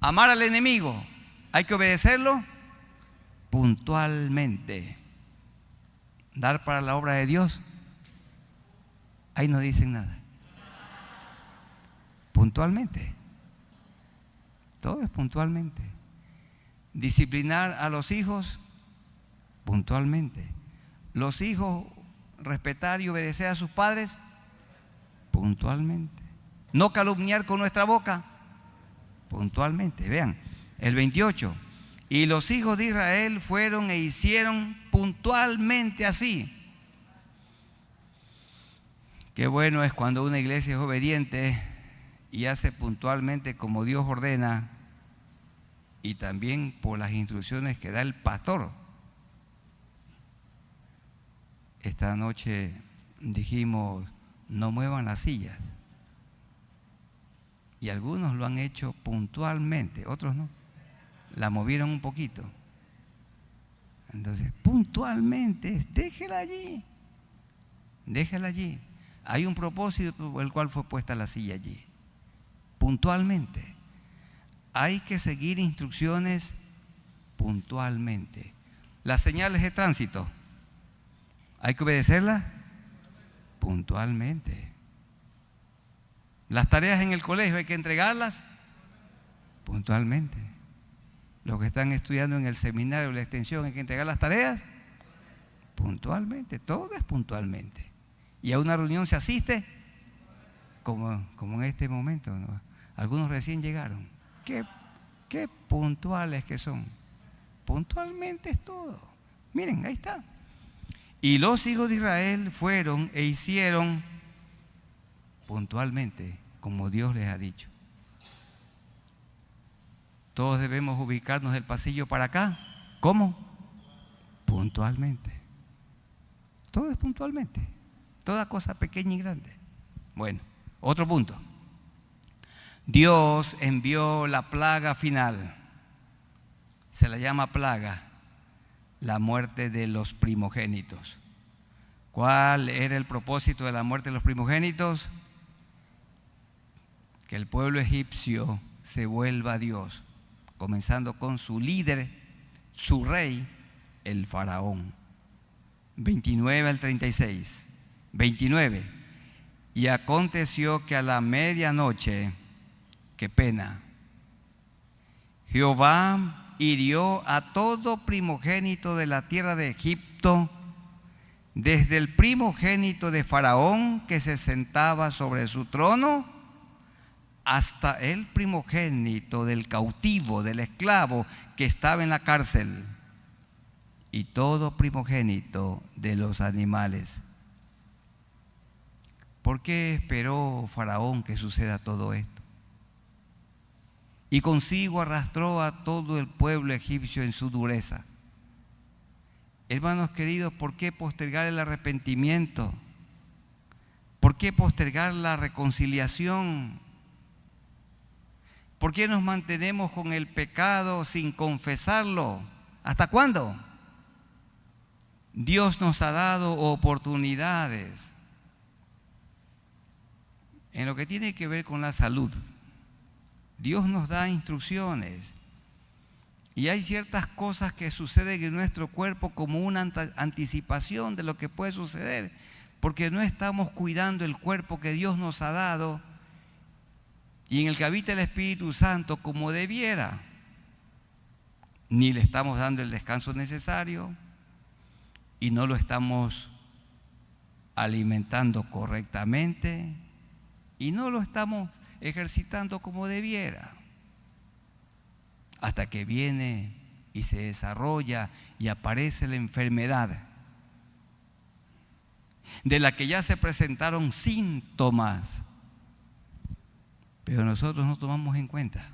Amar al enemigo, hay que obedecerlo puntualmente. Dar para la obra de Dios, ahí no dicen nada. Puntualmente. Todo es puntualmente. Disciplinar a los hijos puntualmente. Los hijos respetar y obedecer a sus padres puntualmente. No calumniar con nuestra boca puntualmente. Vean, el 28. Y los hijos de Israel fueron e hicieron puntualmente así. Qué bueno es cuando una iglesia es obediente y hace puntualmente como Dios ordena y también por las instrucciones que da el pastor. esta noche dijimos, no muevan las sillas. Y algunos lo han hecho puntualmente, otros no. La movieron un poquito. Entonces, puntualmente, déjela allí. Déjela allí. Hay un propósito por el cual fue puesta la silla allí. Puntualmente. Hay que seguir instrucciones puntualmente. Las señales de tránsito, ¿hay que obedecerlas? Puntualmente. Las tareas en el colegio, ¿hay que entregarlas? Puntualmente. Los que están estudiando en el seminario de la extensión, ¿hay que entregar las tareas? Puntualmente. Todo es puntualmente. Y a una reunión se asiste como en este momento, ¿no? Algunos recién llegaron. Qué puntuales que son. Puntualmente es todo. Miren, ahí está. Y los hijos de Israel fueron e hicieron puntualmente como Dios les ha dicho. Todos debemos ubicarnos del pasillo para acá. ¿Cómo? Puntualmente. Todo es puntualmente. Toda cosa pequeña y grande. Bueno, otro punto. Dios envió la plaga final. Se la llama plaga, la muerte de los primogénitos. ¿Cuál era el propósito de la muerte de los primogénitos? Que el pueblo egipcio se vuelva a Dios, comenzando con su líder, su rey, el faraón. 29 al 36. 29. Y aconteció que a la medianoche, qué pena, Jehová hirió a todo primogénito de la tierra de Egipto, desde el primogénito de Faraón que se sentaba sobre su trono, hasta el primogénito del cautivo, del esclavo que estaba en la cárcel, y todo primogénito de los animales. ¿Por qué esperó Faraón que suceda todo esto? Y consigo arrastró a todo el pueblo egipcio en su dureza. Hermanos queridos, ¿por qué postergar el arrepentimiento? ¿Por qué postergar la reconciliación? ¿Por qué nos mantenemos con el pecado sin confesarlo? ¿Hasta cuándo? Dios nos ha dado oportunidades en lo que tiene que ver con la salud. Dios nos da instrucciones y hay ciertas cosas que suceden en nuestro cuerpo como una anticipación de lo que puede suceder, porque no estamos cuidando el cuerpo que Dios nos ha dado y en el que habita el Espíritu Santo como debiera. Ni le estamos dando el descanso necesario y no lo estamos alimentando correctamente y no lo estamos ejercitando como debiera, hasta que viene y se desarrolla y aparece la enfermedad de la que ya se presentaron síntomas, pero nosotros no tomamos en cuenta.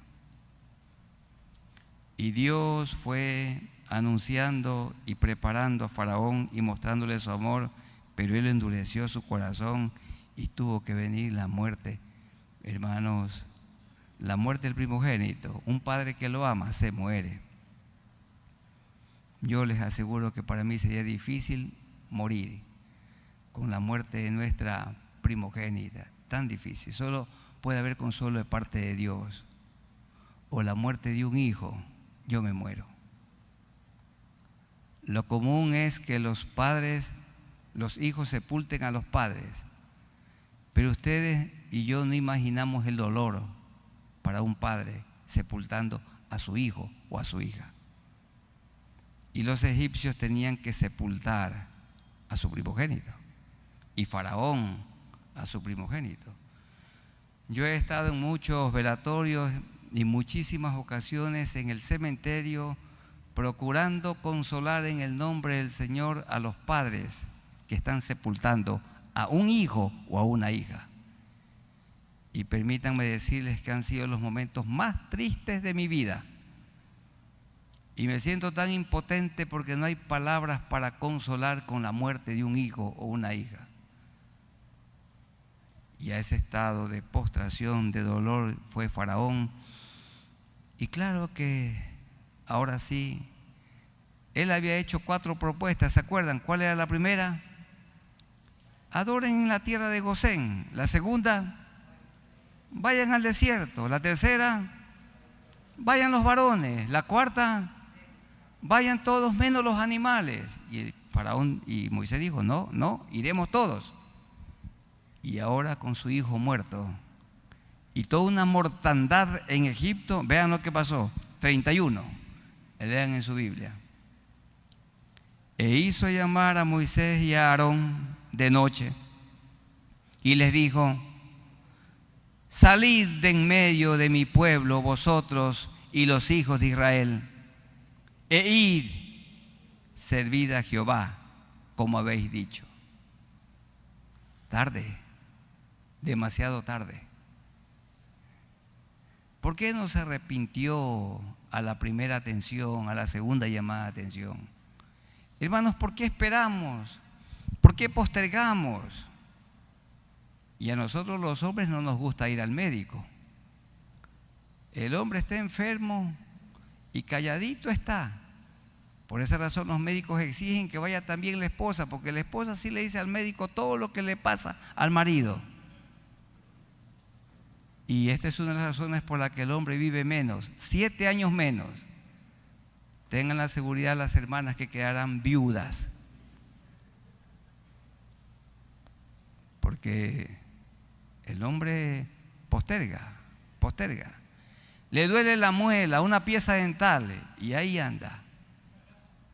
Y Dios fue anunciando y preparando a Faraón y mostrándole su amor, pero él endureció su corazón y tuvo que venir la muerte. Hermanos, la muerte del primogénito, un padre que lo ama, se muere. Yo les aseguro que para mí sería difícil morir con la muerte de nuestra primogénita, tan difícil. Solo puede haber consuelo de parte de Dios. O la muerte de un hijo, yo me muero. Lo común es que los hijos sepulten a los padres, pero ustedes y yo no imaginamos el dolor para un padre sepultando a su hijo o a su hija. Y los egipcios tenían que sepultar a su primogénito y Faraón a su primogénito. Yo he estado en muchos velatorios y muchísimas ocasiones en el cementerio procurando consolar en el nombre del Señor a los padres que están sepultando a un hijo o a una hija. Y permítanme decirles que han sido los momentos más tristes de mi vida. Y me siento tan impotente porque no hay palabras para consolar con la muerte de un hijo o una hija. Y a ese estado de postración, de dolor, fue Faraón. Y claro que ahora sí, él había hecho 4 propuestas. ¿Se acuerdan? ¿Cuál era la primera? Adoren en la tierra de Gosén. La segunda, vayan al desierto. La tercera, vayan los varones. La cuarta, vayan todos menos los animales. Y el Faraón y Moisés dijo, no, iremos todos. Y ahora con su hijo muerto y toda una mortandad en Egipto, vean lo que pasó. 31, lean en su Biblia. E hizo llamar a Moisés y a Aarón de noche y les dijo: salid de en medio de mi pueblo, vosotros y los hijos de Israel, e id, servid a Jehová, como habéis dicho. Tarde, demasiado tarde. ¿Por qué no se arrepintió a la primera atención, a la segunda llamada de atención? Hermanos, ¿por qué esperamos? ¿Por qué postergamos? Y a nosotros los hombres no nos gusta ir al médico. El hombre está enfermo y calladito está. Por esa razón los médicos exigen que vaya también la esposa, porque la esposa sí le dice al médico todo lo que le pasa al marido. Y esta es una de las razones por las que el hombre vive menos, 7 años menos. Tengan la seguridad las hermanas que quedarán viudas, porque el hombre posterga. Le duele la muela, una pieza dental, y ahí anda.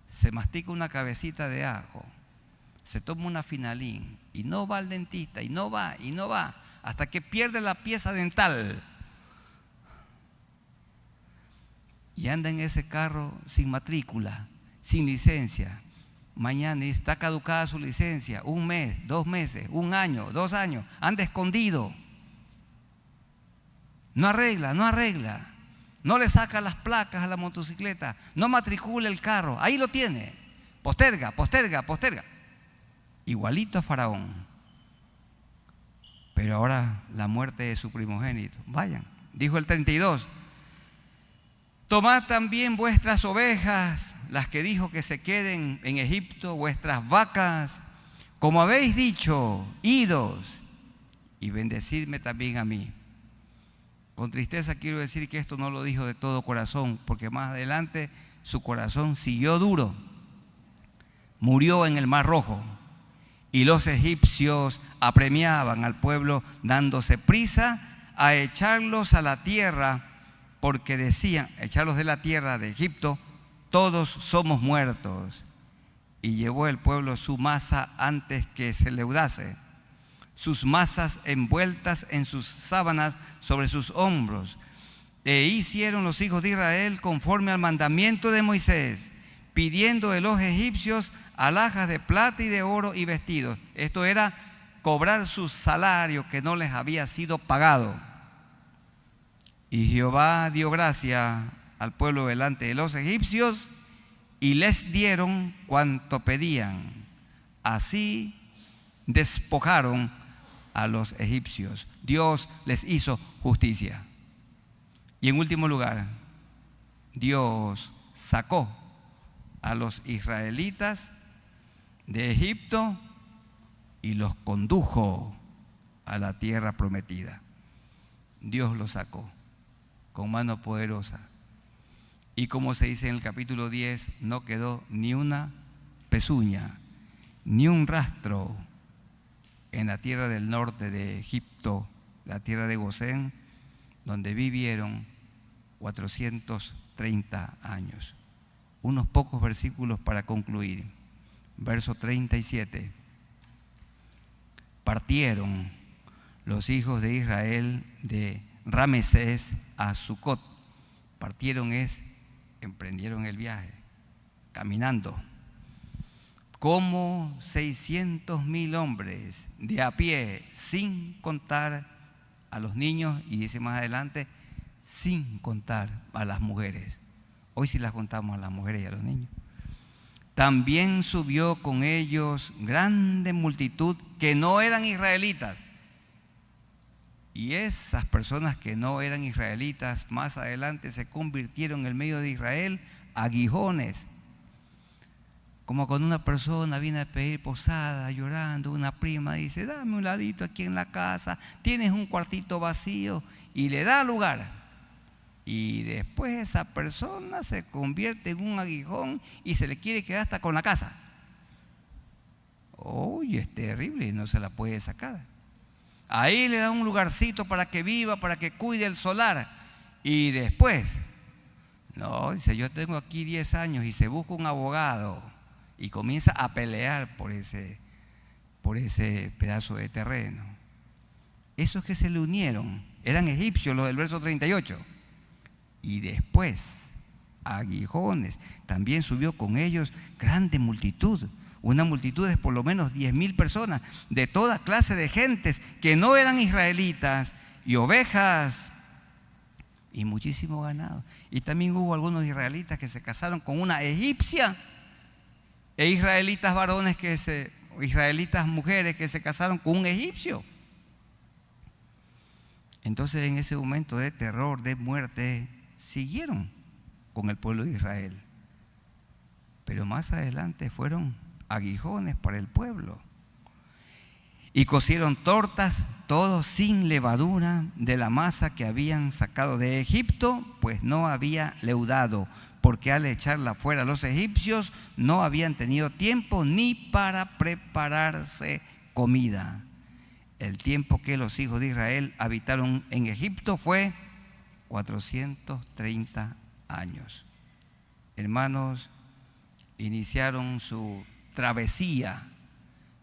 Se mastica una cabecita de ajo, se toma una Finalín y no va al dentista, y no va, hasta que pierde la pieza dental. Y anda en ese carro sin matrícula, sin licencia. Mañana está caducada su licencia, 1 mes, 2 meses, 1 año, 2 años, anda escondido. No arregla, no le saca las placas a la motocicleta, no matricula el carro, ahí lo tiene. Posterga. Igualito a Faraón. Pero ahora la muerte de su primogénito. Vayan, dijo el 32. Tomad también vuestras ovejas, las que dijo que se queden en Egipto, vuestras vacas, como habéis dicho, idos, y bendecidme también a mí. Con tristeza quiero decir que esto no lo dijo de todo corazón, porque más adelante su corazón siguió duro. Murió en el Mar Rojo, y los egipcios apremiaban al pueblo dándose prisa a echarlos a la tierra, porque decían, echarlos de la tierra de Egipto, todos somos muertos. Y llevó el pueblo su masa antes que se leudase, sus masas envueltas en sus sábanas sobre sus hombros. E hicieron los hijos de Israel conforme al mandamiento de Moisés, pidiendo de los egipcios alhajas de plata y de oro y vestidos. Esto era cobrar su salario que no les había sido pagado. Y Jehová dio gracia al pueblo delante de los egipcios y les dieron cuanto pedían. Así despojaron a los egipcios. Dios les hizo justicia. Y en último lugar, Dios sacó a los israelitas de Egipto y los condujo a la tierra prometida. Dios los sacó con mano poderosa. Y como se dice en el capítulo 10, no quedó ni una pezuña, ni un rastro en la tierra del norte de Egipto, la tierra de Gosén, donde vivieron 430 años. Unos pocos versículos para concluir. Verso 37. Partieron los hijos de Israel de Ramesés a Sucot. Partieron emprendieron el viaje, caminando. Como 600,000 hombres de a pie, sin contar a los niños, y dice más adelante, sin contar a las mujeres. Hoy sí las contamos a las mujeres y a los niños. También subió con ellos grande multitud que no eran israelitas. Y esas personas que no eran israelitas más adelante se convirtieron en el medio de Israel aguijones. Como cuando una persona viene a pedir posada llorando, una prima dice: dame un ladito aquí en la casa, tienes un cuartito vacío, y le da lugar. Y después esa persona se convierte en un aguijón y se le quiere quedar hasta con la casa. Oye, es terrible y no se la puede sacar. Ahí le da un lugarcito para que viva, para que cuide el solar. Y después, no, dice: yo tengo aquí 10 años, y se busca un abogado y comienza a pelear por ese pedazo de terreno. Esos que se le unieron eran egipcios, los del verso 38. Y después, aguijones, también subió con ellos grande multitud. Una multitud de por lo menos 10,000 personas, de toda clase de gentes que no eran israelitas, y ovejas y muchísimo ganado. Y también hubo algunos israelitas que se casaron con una egipcia, e israelitas varones israelitas mujeres que se casaron con un egipcio. Entonces, en ese momento de terror, de muerte, siguieron con el pueblo de Israel. Pero más adelante fueron aguijones para el pueblo. Y cocieron tortas, todos sin levadura, de la masa que habían sacado de Egipto, pues no había leudado, porque al echarla fuera los egipcios no habían tenido tiempo ni para prepararse comida. El tiempo que los hijos de Israel habitaron en Egipto fue 430 años. Hermanos, iniciaron su travesía,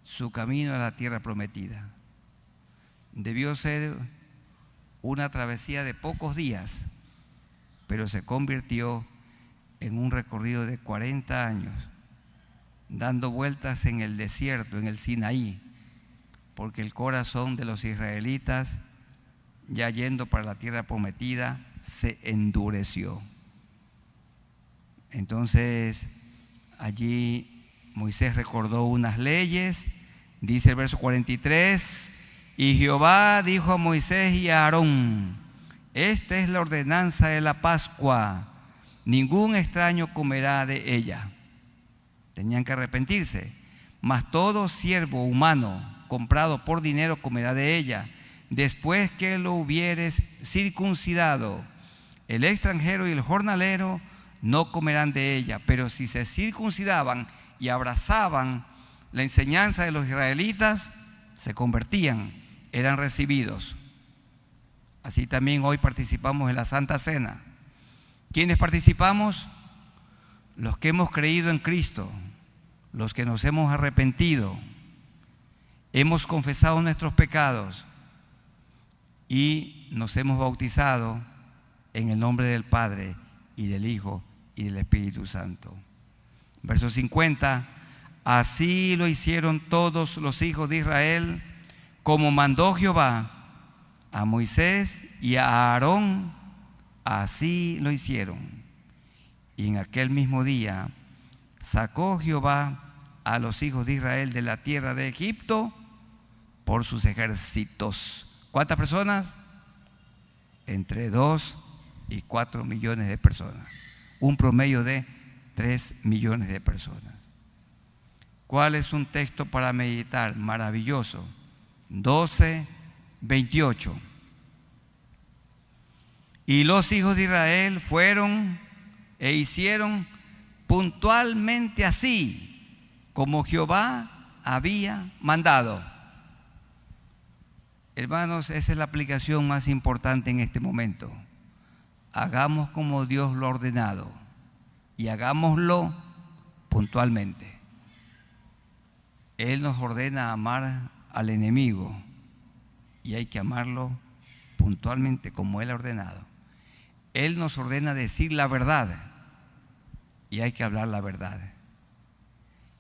su camino a la tierra prometida. Debió ser una travesía de pocos días, pero se convirtió en un recorrido de 40 años, dando vueltas en el desierto, en el Sinaí, porque el corazón de los israelitas, ya yendo para la tierra prometida, se endureció. Entonces, allí Moisés recordó unas leyes. Dice el verso 43: y Jehová dijo a Moisés y a Aarón: esta es la ordenanza de la Pascua, ningún extraño comerá de ella. Tenían que arrepentirse. Mas todo siervo humano comprado por dinero comerá de ella, después que lo hubieres circuncidado. El extranjero y el jornalero no comerán de ella, pero si se circuncidaban y abrazaban la enseñanza de los israelitas, se convertían, eran recibidos. Así también hoy participamos en la Santa Cena. ¿Quiénes participamos? Los que hemos creído en Cristo, los que nos hemos arrepentido, hemos confesado nuestros pecados y nos hemos bautizado en el nombre del Padre y del Hijo y del Espíritu Santo. Verso 50: así lo hicieron todos los hijos de Israel, como mandó Jehová a Moisés y a Aarón, así lo hicieron. Y en aquel mismo día sacó Jehová a los hijos de Israel de la tierra de Egipto por sus ejércitos. ¿Cuántas personas? Entre 2 y 4 millones de personas. Un promedio de 3 millones de personas. ¿Cuál es un texto para meditar? Maravilloso. 12:28. Y los hijos de Israel fueron e hicieron puntualmente así como Jehová había mandado. Hermanos, esa es la aplicación más importante en este momento. Hagamos como Dios lo ha ordenado y hagámoslo puntualmente. Él nos ordena amar al enemigo y hay que amarlo puntualmente como Él ha ordenado. Él nos ordena decir la verdad y hay que hablar la verdad.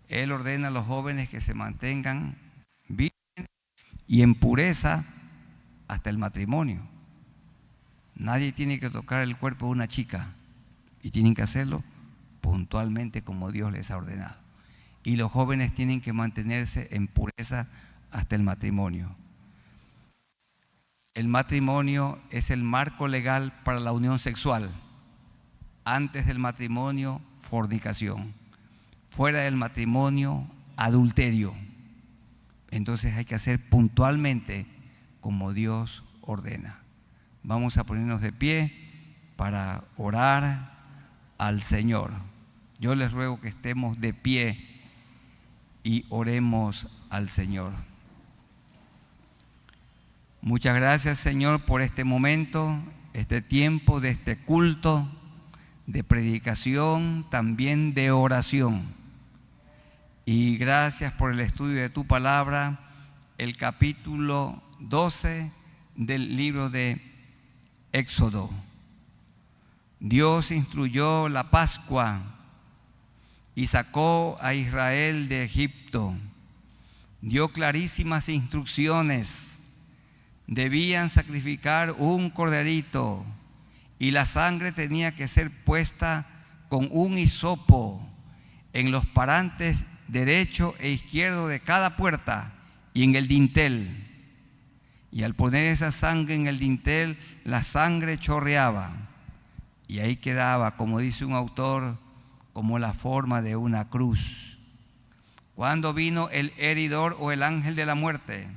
Él ordena a los jóvenes que se mantengan vírgenes y en pureza hasta el matrimonio. Nadie tiene que tocar el cuerpo de una chica y tienen que hacerlo puntualmente como Dios les ha ordenado. Y los jóvenes tienen que mantenerse en pureza hasta el matrimonio. El matrimonio es el marco legal para la unión sexual. Antes del matrimonio, fornicación. Fuera del matrimonio, adulterio. Entonces hay que hacer puntualmente como Dios ordena. Vamos a ponernos de pie para orar al Señor. Yo les ruego que estemos de pie y oremos al Señor. Muchas gracias, Señor, por este momento, este tiempo de este culto, de predicación, también de oración. Y gracias por el estudio de tu palabra, el capítulo 12 del libro de Éxodo. Dios instituyó la Pascua y sacó a Israel de Egipto. Dio clarísimas instrucciones. Debían sacrificar un corderito y la sangre tenía que ser puesta con un hisopo en los parantes derecho e izquierdo de cada puerta y en el dintel. Y al poner esa sangre en el dintel, la sangre chorreaba y ahí quedaba, como dice un autor, como la forma de una cruz. Cuando vino el heridor o el ángel de la muerte,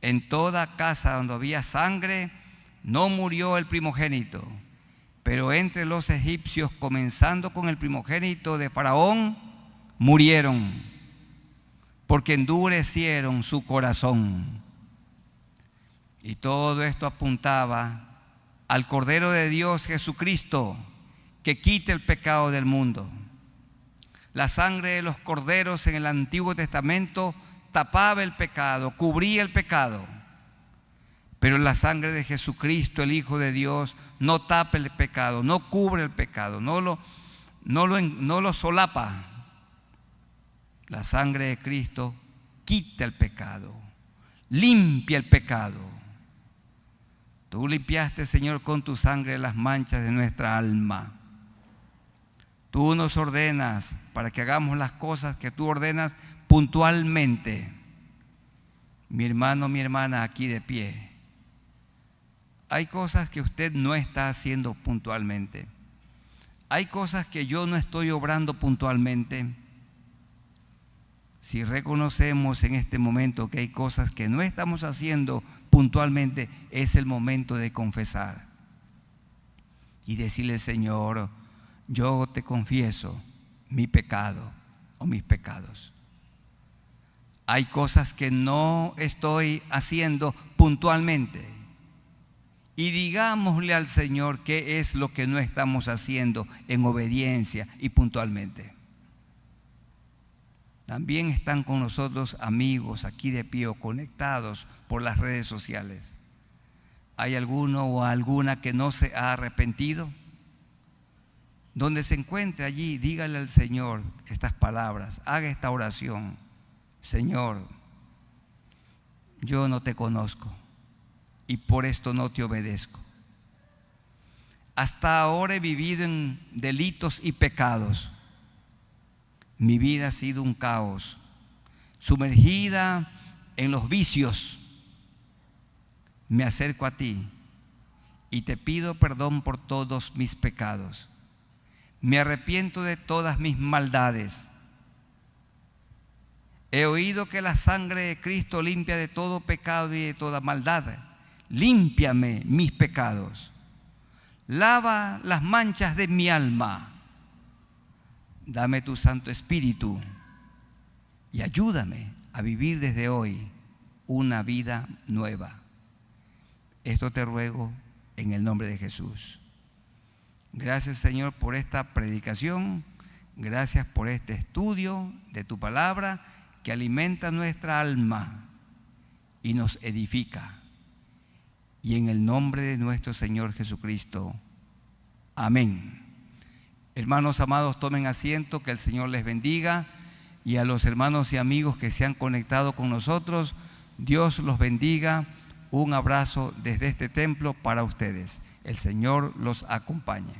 en toda casa donde había sangre, no murió el primogénito, pero entre los egipcios, comenzando con el primogénito de Faraón, murieron, porque endurecieron su corazón. Y todo esto apuntaba al Cordero de Dios Jesucristo, que quite el pecado del mundo. La sangre de los corderos en el Antiguo Testamento tapaba el pecado, cubría el pecado. Pero la sangre de Jesucristo, el Hijo de Dios, no tapa el pecado, no cubre el pecado, no lo solapa. La sangre de Cristo quita el pecado, limpia el pecado. Tú limpiaste, Señor, con tu sangre las manchas de nuestra alma. Tú nos ordenas para que hagamos las cosas que tú ordenas puntualmente. Mi hermano, mi hermana, aquí de pie. Hay cosas que usted no está haciendo puntualmente. Hay cosas que yo no estoy obrando puntualmente. Si reconocemos en este momento que hay cosas que no estamos haciendo puntualmente, es el momento de confesar y decirle: Señor, yo te confieso mi pecado o mis pecados. Hay cosas que no estoy haciendo puntualmente. Y digámosle al Señor qué es lo que no estamos haciendo en obediencia y puntualmente. También están con nosotros amigos aquí de pie o conectados por las redes sociales. ¿Hay alguno o alguna que no se ha arrepentido? Donde se encuentre allí, dígale al Señor estas palabras, haga esta oración: Señor, yo no te conozco y por esto no te obedezco. Hasta ahora he vivido en delitos y pecados. Mi vida ha sido un caos, sumergida en los vicios. Me acerco a ti y te pido perdón por todos mis pecados. Me arrepiento de todas mis maldades. He oído que la sangre de Cristo limpia de todo pecado y de toda maldad. Límpiame mis pecados. Lava las manchas de mi alma. Dame tu Santo Espíritu y ayúdame a vivir desde hoy una vida nueva. Esto te ruego en el nombre de Jesús. Gracias, Señor, por esta predicación. Gracias por este estudio de tu palabra que alimenta nuestra alma y nos edifica. Y en el nombre de nuestro Señor Jesucristo. Amén. Hermanos amados, tomen asiento, que el Señor les bendiga. Y a los hermanos y amigos que se han conectado con nosotros, Dios los bendiga. Un abrazo desde este templo para ustedes. El Señor los acompañe.